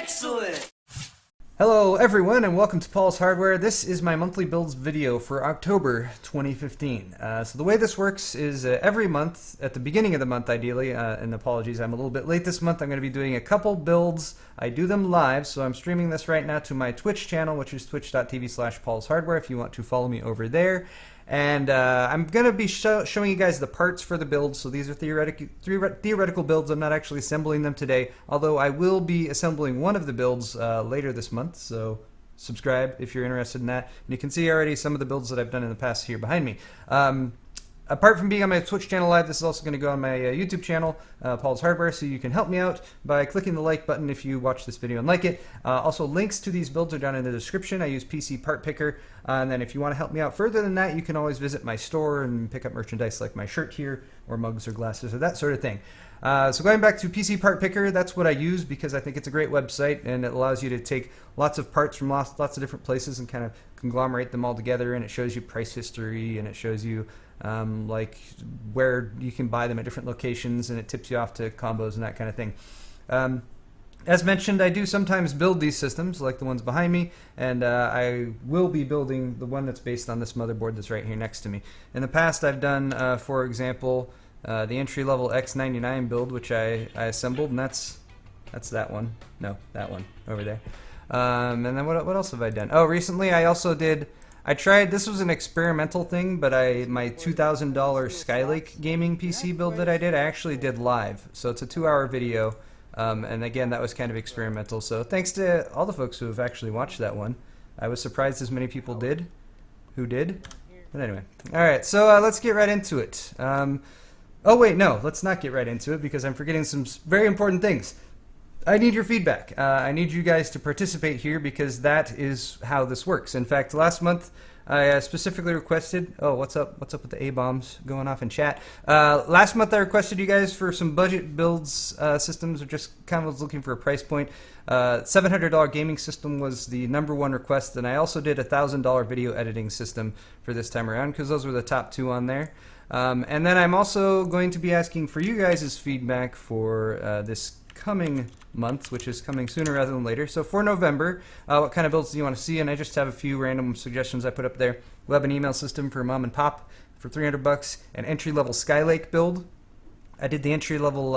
Excellent! Hello everyone and welcome to Paul's Hardware. This is my monthly builds video for October 2015. So the way this works is every month, at the beginning of the month ideally, and apologies I'm a little bit late this month, I'm going to be doing a couple builds. I do them live, so I'm streaming this right now to my Twitch channel, which is twitch.tv/paulshardware if you want to follow me over there. And I'm going to be showing you guys the parts for the build. So these are theoretical builds. I'm not actually assembling them today, although I will be assembling one of the builds later this month. So subscribe if you're interested in that. And you can see already some of the builds that I've done in the past here behind me. Apart from being on my Twitch channel live, this is also going to go on my YouTube channel, Paul's Hardware, so you can help me out by clicking the like button if you watch this video and like it. Also, links to these builds are down in the description. I use PC Part Picker, and then if you want to help me out further than that, you can always visit my store and pick up merchandise like my shirt here, or mugs or glasses, or that sort of thing. So going back to PC Part Picker, that's what I use because I think it's a great website, and it allows you to take lots of parts from lots of different places and kind of conglomerate them all together, and it shows you price history, and it shows you like where you can buy them at different locations, and it tips you off to combos and that kind of thing. As mentioned, I do sometimes build these systems like the ones behind me, and I will be building the one that's based on this motherboard that's right here next to me. In the past I've done, for example, the entry-level X99 build, which I assembled, and that's that one. No, that one over there. And then what else have I done? Oh, recently I also did. I tried. This was an experimental thing, but my $2,000 Skylake gaming PC build that I actually did live. So it's a 2-hour video, and again that was kind of experimental. So thanks to all the folks who have actually watched that one. I was surprised as many people did. Who did? But anyway, all right. So let's get right into it. Oh wait, no, let's not get right into it because I'm forgetting some very important things. I need your feedback. I need you guys to participate here because that is how this works. In fact, last month I specifically requested. Oh, what's up? What's up with the A-bombs going off in chat? Last month I requested you guys for some budget builds systems, or just kind of was looking for a price point. $700 gaming system was the #1 request, and I also did a $1,000 video editing system for this time around because those were the top 2 on there. And then I'm also going to be asking for you guys' feedback for this coming month, which is coming sooner rather than later. So for November, what kind of builds do you want to see? And I just have a few random suggestions I put up there. We'll have an email system for mom and pop for $300, an entry-level Skylake build. I did the entry-level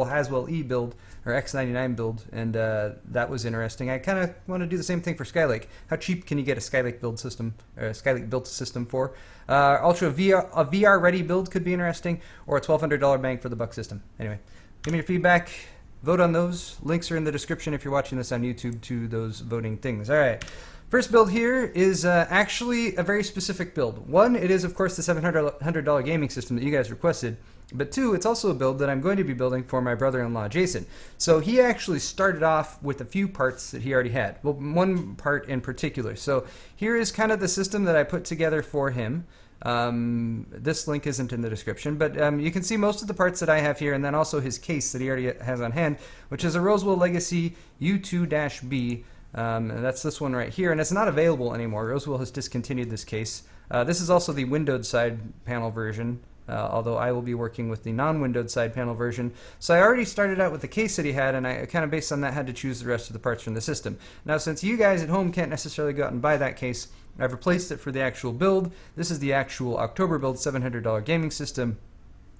Haswell E build, or X99 build, and that was interesting. I kind of want to do the same thing for Skylake. How cheap can you get a Skylake build system, or a Skylake built system for? Also, a VR ready build could be interesting, or a $1,200 bang for the buck system. Anyway, give me your feedback. Vote on those. Links are in the description if you're watching this on YouTube to those voting things. All right. First build here is actually a very specific build. One, it is of course the $700 gaming system that you guys requested, but 2, it's also a build that I'm going to be building for my brother-in-law Jason. So he actually started off with a few parts that he already had. Well, one part in particular. So here is kind of the system that I put together for him. This link isn't in the description, but you can see most of the parts that I have here, and then also his case that he already has on hand, which is a Roswell Legacy U2-B. And that's this one right here, and it's not available anymore. Roswell has discontinued this case. This is also the windowed side panel version, although I will be working with the non-windowed side panel version. So I already started out with the case that he had, and I kind of based on that had to choose the rest of the parts from the system. Now, since you guys at home can't necessarily go out and buy that case, I've replaced it for the actual build. This is the actual October build $700 gaming system.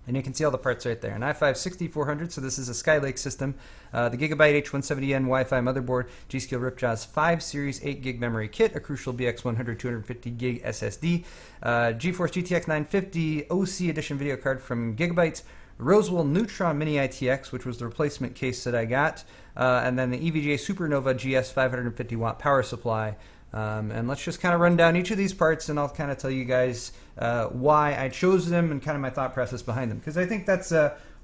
And you can see all the parts right there. An i5-6400, so this is a Skylake system. The Gigabyte H170N Wi-Fi motherboard, G.Skill Ripjaws 5 Series 8GB memory kit, a Crucial BX100 250GB SSD, GeForce GTX 950 OC edition video card from Gigabyte, Roswell Neutron Mini ITX, which was the replacement case that I got, and then the EVGA Supernova GS 550 watt power supply. And let's just kind of run down each of these parts, and I'll kind of tell you guys why I chose them and kind of my thought process behind them. Because I think that's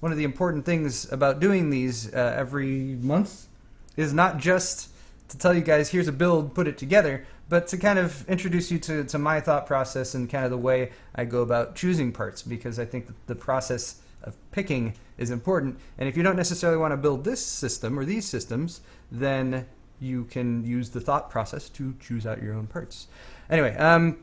one of the important things about doing these every month, is not just to tell you guys, here's a build, put it together, but to kind of introduce you to my thought process and kind of the way I go about choosing parts, because I think that the process of picking is important. And if you don't necessarily want to build this system or these systems, then you can use the thought process to choose out your own parts. Anyway, so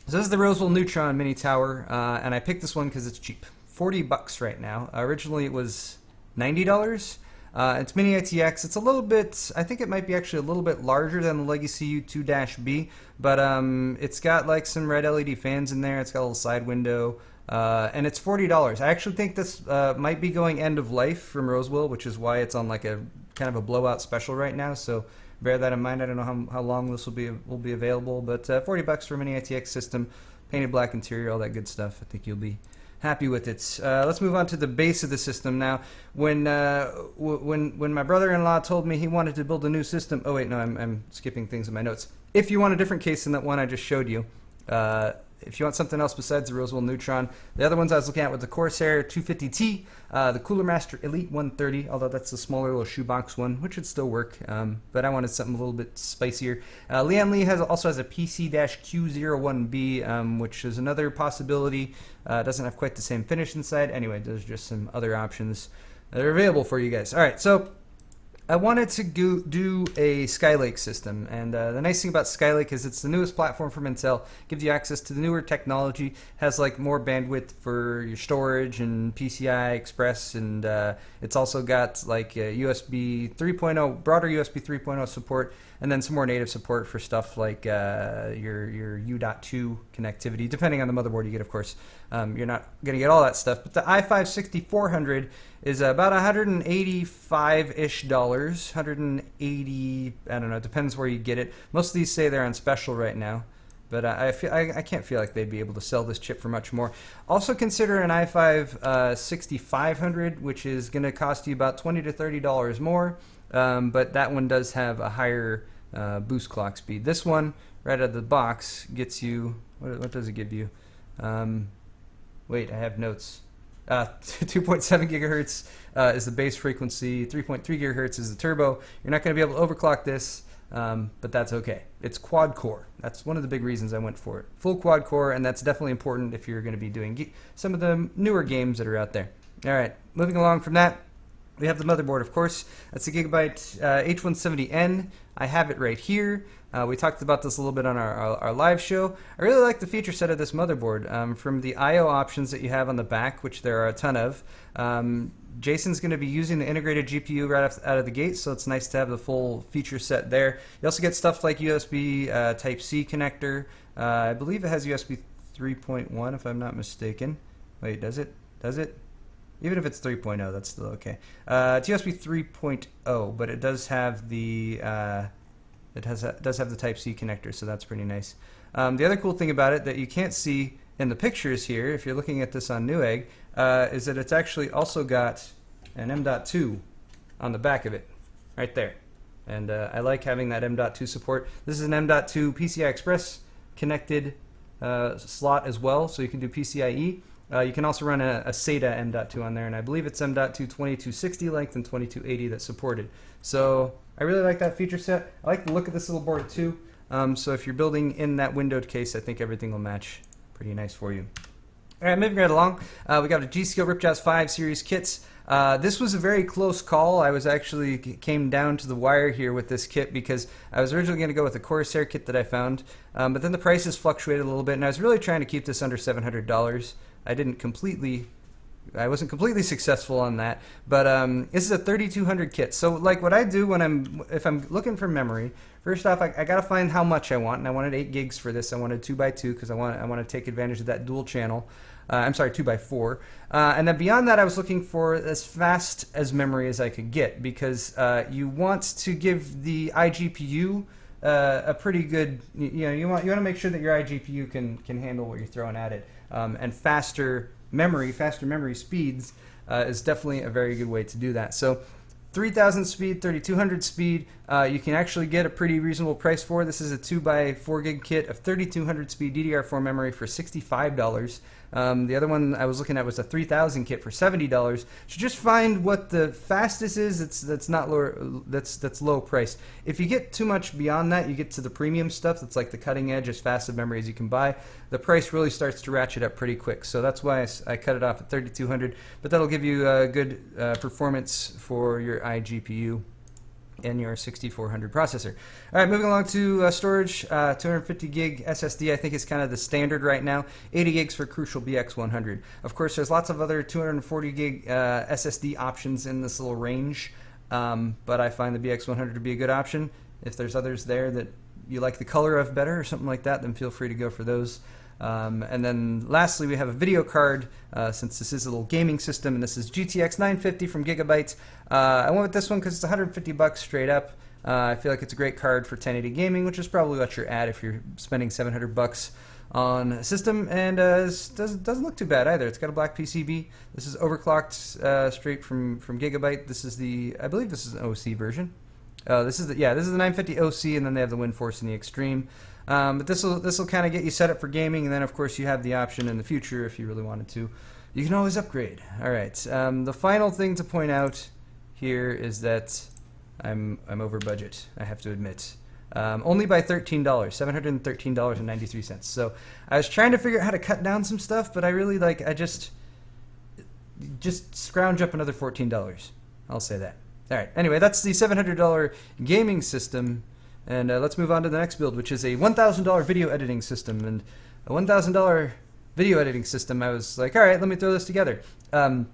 this is the Roswell Neutron Mini Tower, and I picked this one because it's cheap. $40 right now. Originally it was $90. It's mini ITX. It's a little bit, I think it might be actually a little bit larger than the Legacy U2-B, but it's got like some red LED fans in there. It's got a little side window. And it's $40. I actually think this might be going end of life from Rosewell, which is why it's on like a kind of a blowout special right now. So bear that in mind. I don't know how long this will be available, but $40 for a mini ITX system, painted black interior, all that good stuff. I think you'll be happy with it. Let's move on to the base of the system now. When my brother-in-law told me he wanted to build a new system, oh wait, no, I'm skipping things in my notes. If you want a different case than that one I just showed you, if you want something else besides the Rosewell Neutron, the other ones I was looking at with the Corsair 250T, the Cooler Master Elite 130, although that's a smaller little shoebox one, which would still work, but I wanted something a little bit spicier. Lian Li also has a PC-Q01B, which is another possibility. Doesn't have quite the same finish inside. Anyway, there's just some other options that are available for you guys. All right, so I wanted to do a Skylake system, and the nice thing about Skylake is it's the newest platform from Intel. Gives you access to the newer technology, has like more bandwidth for your storage and PCI Express, and it's also got like USB 3.0, broader USB 3.0 support, and then some more native support for stuff like your U.2 connectivity, depending on the motherboard you get, of course. You're not going to get all that stuff, but the i5-6400 is about $185-ish, 180, I don't know, it depends where you get it. Most of these say they're on special right now, but I can't feel like they'd be able to sell this chip for much more. Also consider an i5-6500, which is going to cost you about $20 to $30 more, but that one does have a higher boost clock speed. This one, right out of the box, gets you, what does it give you? Wait, I have notes. 2.7 gigahertz is the base frequency, 3.3 gigahertz is the turbo. You're not going to be able to overclock this, but that's okay. It's quad core. That's one of the big reasons I went for it. Full quad core, and that's definitely important if you're going to be doing some of the newer games that are out there. All right, moving along from that, we have the motherboard, of course. That's a Gigabyte H170N. I have it right here. We talked about this a little bit on our live show. I really like the feature set of this motherboard. From the I/O options that you have on the back, which there are a ton of, Jason's going to be using the integrated GPU right out of the gate, so it's nice to have the full feature set there. You also get stuff like USB Type-C connector. I believe it has USB 3.1, if I'm not mistaken. Wait, does it? Does it? Even if it's 3.0, that's still okay. It's USB 3.0, but it does have the does have the Type-C connector, so that's pretty nice. The other cool thing about it that you can't see in the pictures here, if you're looking at this on Newegg, is that it's actually also got an M.2 on the back of it, right there. And I like having that M.2 support. This is an M.2 PCI Express connected slot as well, so you can do PCIe. You can also run a SATA M.2 on there, and I believe it's M.2 2260 length and 2280 that's supported. So I really like that feature set. I like the look of this little board too. So if you're building in that windowed case, I think everything will match pretty nice for you. All right, moving right along, we got a G.Skill Ripjaws 5 series kits. This was a very close call. I was actually came down to the wire here with this kit because I was originally going to go with the Corsair kit that I found, but then the prices fluctuated a little bit, and I was really trying to keep this under $700. I wasn't completely successful on that, but this is a 3200 kit. So like what I do if I'm looking for memory, first off, I got to find how much I want, and I wanted 8 gigs for this. I wanted 2x2 because I want to take advantage of that dual channel. I'm sorry, 2x4. And then beyond that, I was looking for as fast as memory as I could get because you want to give the iGPU a pretty good, you want to make sure that your iGPU can handle what you're throwing at it. And faster memory speeds is definitely a very good way to do that. So 3000 speed, 3200 speed, you can actually get a pretty reasonable price for. This is a 2x4 gig kit of 3200 speed DDR4 memory for $65. The other one I was looking at was a 3000 kit for $70. So just find what the fastest is that's not lower, that's low priced. If you get too much beyond that, you get to the premium stuff that's like the cutting edge, as fast of memory as you can buy. The price really starts to ratchet up pretty quick. So that's why I cut it off at 3200, but that'll give you good performance for your iGPU and your 6400 processor. All right, moving along to storage, 250 gig SSD I think is kind of the standard right now, 80 gigs for Crucial BX100. Of course, there's lots of other 240 gig SSD options in this little range. but I find the BX100 to be a good option. If there's others there that you like the color of better or something like that, then feel free to go for those. And then lastly, we have a video card, since this is a little gaming system, and this is GTX 950 from Gigabyte. I went with this one because it's $150 straight up. I feel like it's a great card for 1080 gaming, which is probably what you're at if you're spending $700 on a system, and doesn't look too bad either. It's got a black PCB. This is overclocked straight from Gigabyte. This is I believe this is an OC version. This is the 950 OC, and then they have the WindForce and the Extreme. But this will kind of get you set up for gaming, and then of course you have the option in the future if you really wanted to. You can always upgrade. All right. The final thing to point out here is that I'm over budget, I have to admit. Only by $13, $713.93. So I was trying to figure out how to cut down some stuff, but I really I just scrounge up another $14. I'll say that. All right. Anyway, that's the $700 gaming system, and let's move on to the next build, which is a $1,000 video editing system. And a $1,000 video editing system, I was like, all right, let me throw this together. Then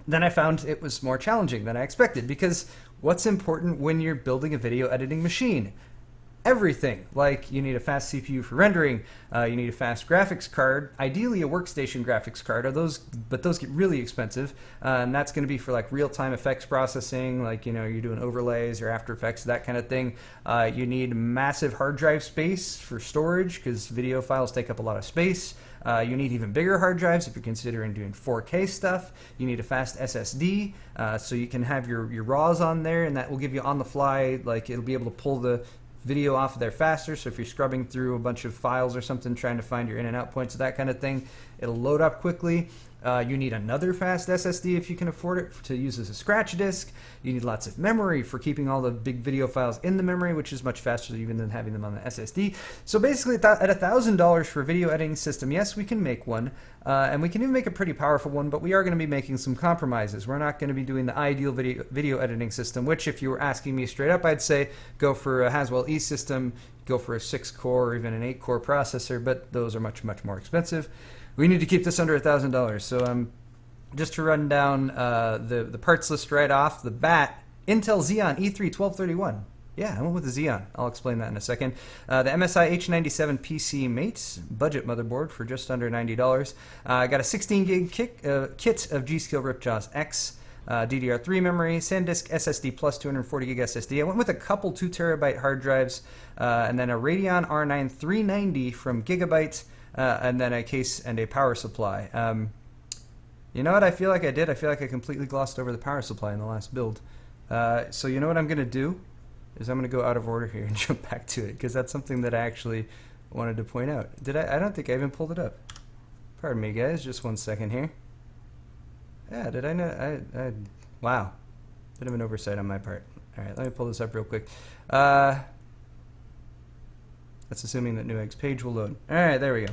I found it was more challenging than I expected, because what's important when you're building a video editing machine? Everything. Like, you need a fast CPU for rendering, you need a fast graphics card, ideally a workstation graphics card, but those get really expensive, and that's going to be for like real-time effects processing, like, you know, you're doing overlays or After Effects, that kind of thing. You need massive hard drive space for storage, because video files take up a lot of space. You need even bigger hard drives if you're considering doing 4K stuff. You need a fast SSD, so you can have your RAWs on there, and that will give you on the fly, like, it'll be able to pull the video off of there faster. So if you're scrubbing through a bunch of files or something, trying to find your in and out points, that kind of thing, it'll load up quickly. You need another fast SSD if you can afford it to use as a scratch disk. You need lots of memory for keeping all the big video files in the memory, which is much faster even than having them on the SSD. So basically at $1,000 for a video editing system, yes, we can make one, and we can even make a pretty powerful one, but we are going to be making some compromises. We're not going to be doing the ideal video editing system, which if you were asking me straight up, I'd say go for a Haswell E system, go for a 6-core or even an 8-core processor, but those are much, much more expensive. We need to keep this under $1,000. So just to run down the parts list right off the bat, Intel Xeon E3-1231. Yeah, I went with the Xeon. I'll explain that in a second. The MSI H97 PC Mate budget motherboard for just under $90. I got a 16 gig kit of G.Skill Ripjaws X. DDR3 memory, SanDisk SSD plus 240 gig SSD. I went with a couple 2 terabyte hard drives, and then a Radeon R9 390 from Gigabyte, and then a case and a power supply. You know what I feel like I did? I feel like I completely glossed over the power supply in the last build. So you know what I'm going to do? Is I'm going to go out of order here and jump back to it, because that's something that I actually wanted to point out. I don't think I even pulled it up. Pardon me, guys. Just 1 second here. Yeah, did I know? Wow. Bit of an oversight on my part. All right, let me pull this up real quick. That's assuming that Newegg's page will load. All right, there we go.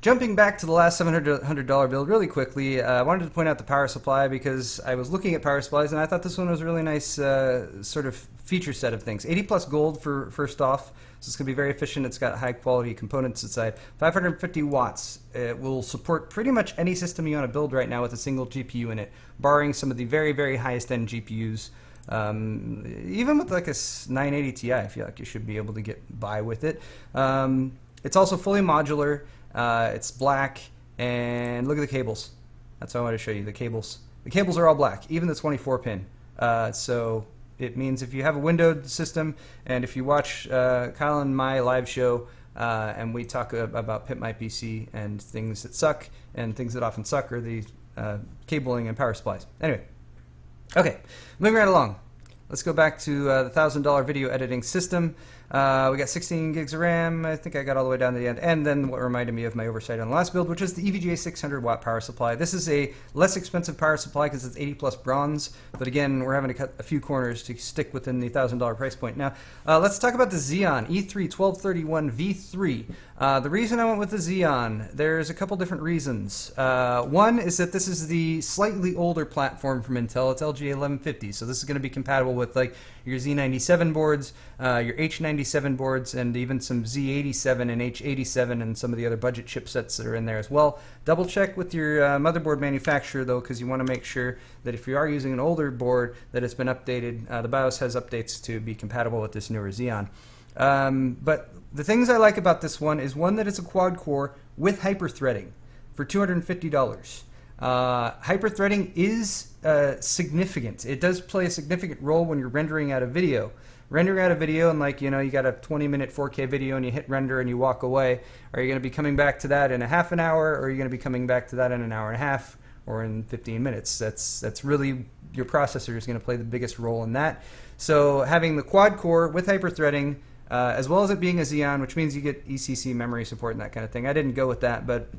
Jumping back to the last $700 build really quickly, I wanted to point out the power supply, because I was looking at power supplies and I thought this one was a really nice sort of feature set of things. 80 plus gold for first off, so it's going to be very efficient. It's got high quality components inside. 550 watts. It will support pretty much any system you want to build right now with a single GPU in it, barring some of the very, very highest end GPUs. Even with like a 980 Ti, I feel like you should be able to get by with it. It's also fully modular. It's black, and look at the cables. That's what I want to show you, the cables. The cables are all black, even the 24 pin. So it means if you have a windowed system, and if you watch Kyle and my live show, and we talk about Pimp My PC and things that suck, and things that often suck are the cabling and power supplies. Anyway, okay, moving right along. Let's go back to the $1,000 video editing system. We got 16 gigs of RAM. I think I got all the way down to the end. And then what reminded me of my oversight on the last build, which is the EVGA 600 watt power supply. This is a less expensive power supply because it's 80 plus bronze. But again, we're having to cut a few corners to stick within the $1,000 price point. Now, let's talk about the Xeon E3-1231 V3. The reason I went with the Xeon, there's a couple different reasons. One is that this is the slightly older platform from Intel. It's LGA 1150, so this is going to be compatible with like your Z97 boards, your H97 H97 boards and even some Z87 and H87 and some of the other budget chipsets that are in there as well. Double check with your motherboard manufacturer though, because you want to make sure that if you are using an older board that it's been updated, the BIOS has updates to be compatible with this newer Xeon. But the things I like about this one is one that it's a quad core with hyper-threading for $250. Hyper-threading is significant. It does play a significant role when you're rendering out a video. Rendering out a video and like, you got a 20-minute 4K video and you hit render and you walk away. Are you going to be coming back to that in a half an hour, or are you going to be coming back to that in an hour and a half or in 15 minutes? That's really, your processor is going to play the biggest role in that. So having the quad core with hyper-threading, as well as it being a Xeon, which means you get ECC memory support and that kind of thing. I didn't go with that, but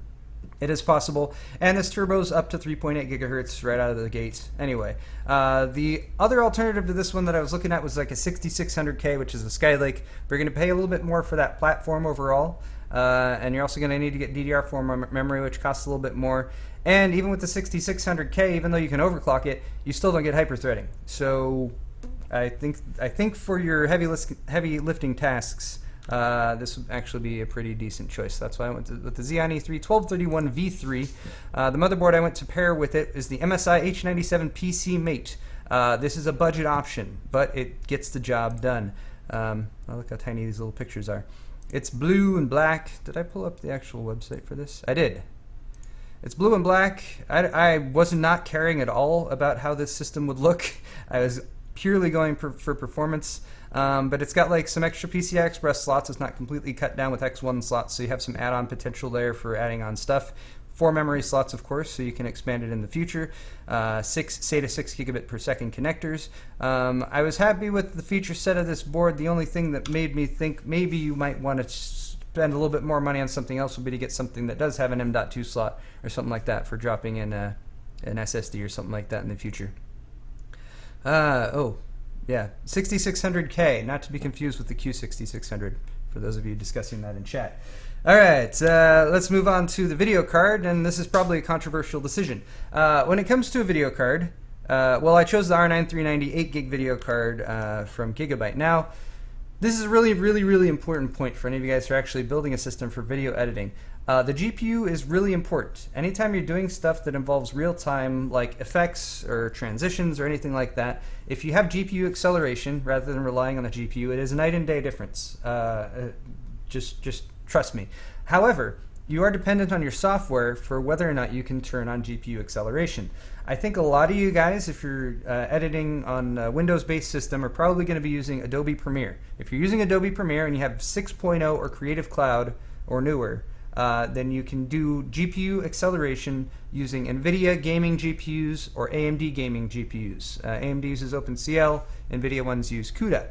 it is possible. And this turbo's up to 3.8 gigahertz right out of the gate. Anyway, the other alternative to this one that I was looking at was like a 6600K, which is a Skylake. But you're going to pay a little bit more for that platform overall. And you're also going to need to get DDR4 memory, which costs a little bit more. And even with the 6600K, even though you can overclock it, you still don't get hyper-threading. So I think for your heavy lifting tasks, this would actually be a pretty decent choice. That's why I went with the Xeon E3 1231V3. The motherboard I went to pair with it is the MSI H97 PC Mate. This is a budget option, but it gets the job done. Oh, look how tiny these little pictures are. It's blue and black. Did I pull up the actual website for this? I did. It's blue and black. I was not caring at all about how this system would look. I was purely going for performance, but it's got like some extra PCI Express slots. It's not completely cut down with X1 slots, so you have some add-on potential there for adding on stuff. 4 memory slots, of course, so you can expand it in the future. 6 SATA 6 gigabit per second connectors. I was happy with the feature set of this board. The only thing that made me think maybe you might want to spend a little bit more money on something else would be to get something that does have an M.2 slot or something like that for dropping in an SSD or something like that in the future. Oh, yeah, 6600K, not to be confused with the Q6600, for those of you discussing that in chat. All right, let's move on to the video card, and this is probably a controversial decision. When it comes to a video card, well, I chose the R9 390 8GB video card from Gigabyte. Now, this is a really important point for any of you guys who are actually building a system for video editing. The GPU is really important. Anytime you're doing stuff that involves real-time, like effects or transitions or anything like that, if you have GPU acceleration rather than relying on the GPU, it is a night and day difference. Just trust me. However, you are dependent on your software for whether or not you can turn on GPU acceleration. I think a lot of you guys, if you're editing on a Windows-based system, are probably going to be using Adobe Premiere. If you're using Adobe Premiere and you have 6.0 or Creative Cloud or newer, then you can do GPU acceleration using NVIDIA gaming GPUs or AMD gaming GPUs. AMD uses OpenCL, NVIDIA ones use CUDA.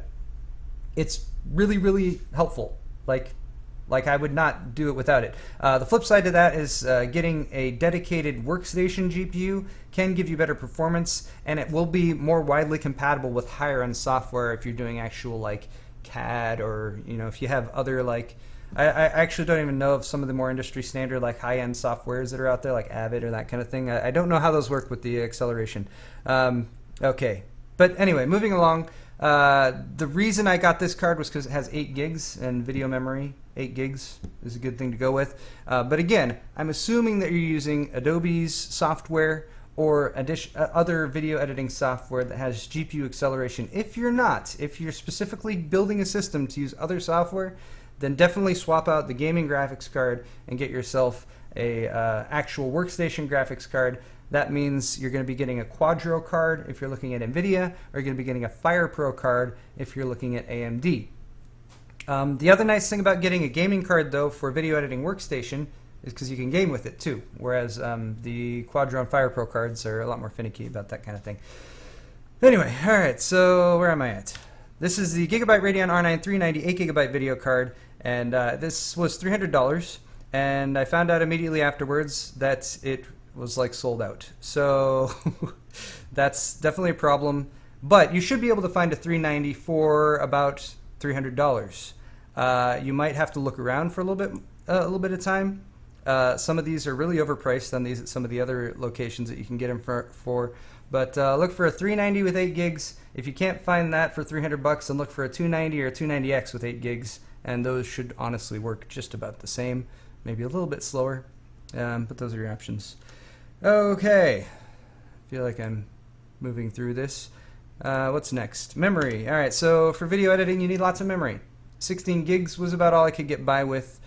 It's really helpful. Like I would not do it without it. The flip side to that is getting a dedicated workstation GPU can give you better performance, and it will be more widely compatible with higher end software if you're doing actual like CAD, or if you have other like I actually don't even know of some of the more industry standard like high-end softwares that are out there like Avid or that kind of thing. I don't know how those work with the acceleration. Okay, but anyway, moving along. The reason I got this card was because it has 8 gigs and video memory. 8 gigs is a good thing to go with. But again, I'm assuming that you're using Adobe's software or other video editing software that has GPU acceleration. If you're not, if you're specifically building a system to use other software, then definitely swap out the gaming graphics card and get yourself a actual workstation graphics card. That means you're going to be getting a Quadro card if you're looking at NVIDIA, or you're going to be getting a FirePro card if you're looking at AMD. The other nice thing about getting a gaming card, though, for video editing workstation is because you can game with it, too, whereas the Quadro and FirePro cards are a lot more finicky about that kind of thing. Anyway, all right, so where am I at? This is the Gigabyte Radeon R9 390 8GB video card, and this was $300, and I found out immediately afterwards that it was like sold out. So that's definitely a problem, but you should be able to find a 390 for about $300. You might have to look around for a little bit of time. Some of these are really overpriced on some of the other locations that you can get them for, But look for a 390 with 8 gigs. If you can't find that for $300, then look for a 290 or a 290X with 8 gigs, and those should honestly work just about the same, maybe a little bit slower, but those are your options. Okay, I feel like I'm moving through this. What's next? Memory. All right, so for video editing, you need lots of memory. 16 gigs was about all I could get by with,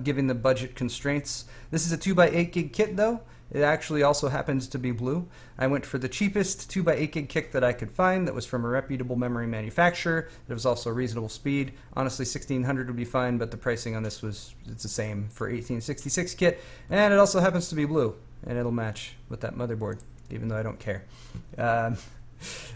given the budget constraints. This is a 2x8 gig kit, though. It actually also happens to be blue. I went for the cheapest 2x8 gig kit that I could find that was from a reputable memory manufacturer. There was also a reasonable speed. Honestly, 1600 would be fine, but the pricing on this it's the same for 1866 kit. And it also happens to be blue, and it'll match with that motherboard, even though I don't care. All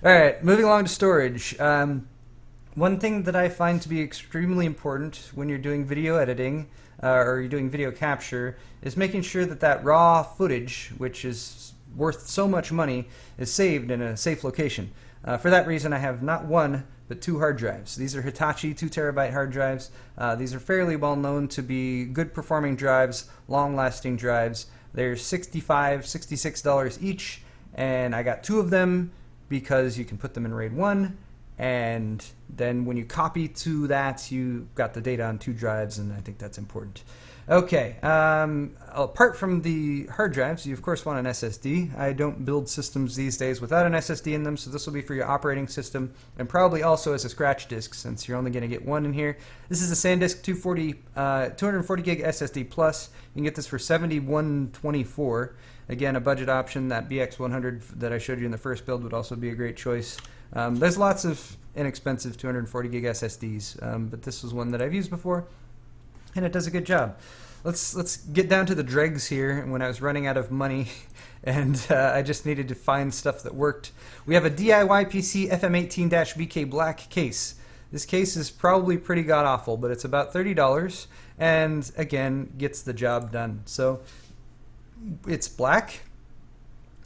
right, moving along to storage. One thing that I find to be extremely important when you're doing video editing or you're doing video capture is making sure that that raw footage, which is worth so much money, is saved in a safe location. For that reason, I have not one, but 2 hard drives. These are Hitachi 2 terabyte hard drives. These are fairly well known to be good performing drives, long lasting drives. They're $65, $66 each, and I got 2 of them because you can put them in RAID 1, and then when you copy to that, you got the data on 2 drives, and I think that's important. Okay, apart from the hard drives, you of course want an SSD. I don't build systems these days without an SSD in them, so this will be for your operating system, and probably also as a scratch disk, since you're only going to get 1 in here. This is a SanDisk 240 gig SSD Plus. You can get this for $71.24. Again, a budget option. That BX100 that I showed you in the first build would also be a great choice. There's lots of inexpensive 240 gig SSDs, but this was one that I've used before, and it does a good job. Let's get down to the dregs here. When I was running out of money and I just needed to find stuff that worked, we have a DIY PC FM18-BK black case. This case is probably pretty god-awful, but it's about $30, and again, gets the job done. So it's black.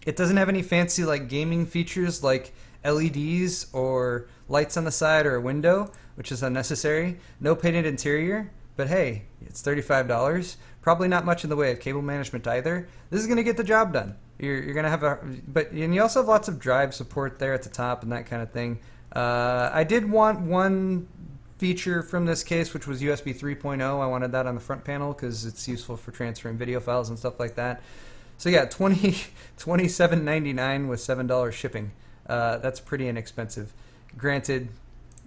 It doesn't have any fancy like gaming features like LEDs or lights on the side or a window, which is unnecessary. No painted interior, but hey, it's $35. Probably not much in the way of cable management either. This is going to get the job done. You're going to have and you also have lots of drive support there at the top and that kind of thing. I did want one feature from this case, which was USB 3.0. I wanted that on the front panel because it's useful for transferring video files and stuff like that. So yeah, $27.99 with $7 shipping. That's pretty inexpensive. Granted,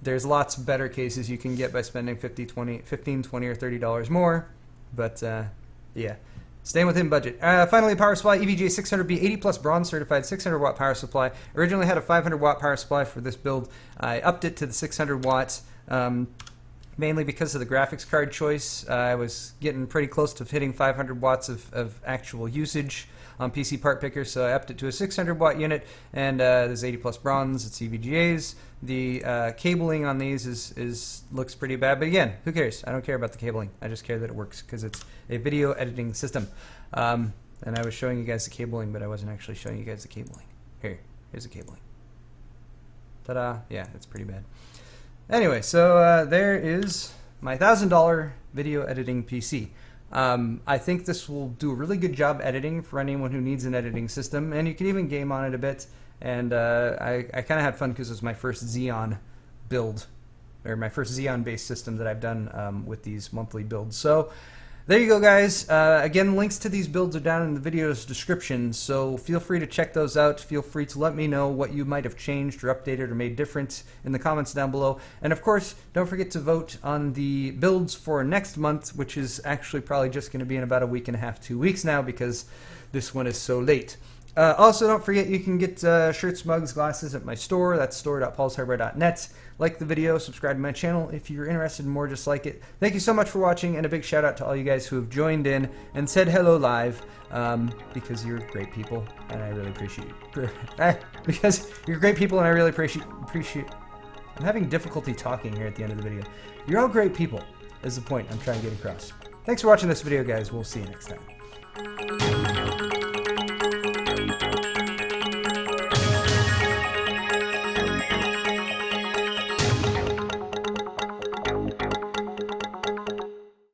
there's lots better cases you can get by spending $15, $20, or $30 more, but yeah, staying within budget. Finally, power supply, EVGA 600B 80 plus bronze certified 600 watt power supply. Originally had a 500 watt power supply for this build. I upped it to the 600 watts. Mainly because of the graphics card choice. I was getting pretty close to hitting 500 watts of actual usage on PC Part Picker, so I upped it to a 600 watt unit, and there's 80 plus bronze, it's EVGAs. The cabling on these looks pretty bad, but again, who cares? I don't care about the cabling. I just care that it works because it's a video editing system. And I was showing you guys the cabling, but I wasn't actually showing you guys the cabling. Here's the cabling. Ta-da! Yeah, it's pretty bad. Anyway, so there is my $1,000 video editing PC. I think this will do a really good job editing for anyone who needs an editing system, and you can even game on it a bit. And I kind of had fun because it was my first Xeon build, or my first Xeon-based system that I've done with these monthly builds. So there you go, guys. Again, links to these builds are down in the video's description, so feel free to check those out. Feel free to let me know what you might have changed or updated or made different in the comments down below. And of course, don't forget to vote on the builds for next month, which is actually probably just going to be in about a week and a half, 2 weeks now, because this one is so late. Also, don't forget you can get shirts, mugs, glasses at my store. That's store.paulshardware.net. Like the video, subscribe to my channel if you're interested in more just like it. Thank you so much for watching, and a big shout out to all you guys who have joined in and said hello live, because you're great people, and I really appreciate you. Because you're great people, and I really appreciate. I'm having difficulty talking here at the end of the video. You're all great people, is the point I'm trying to get across. Thanks for watching this video, guys. We'll see you next time.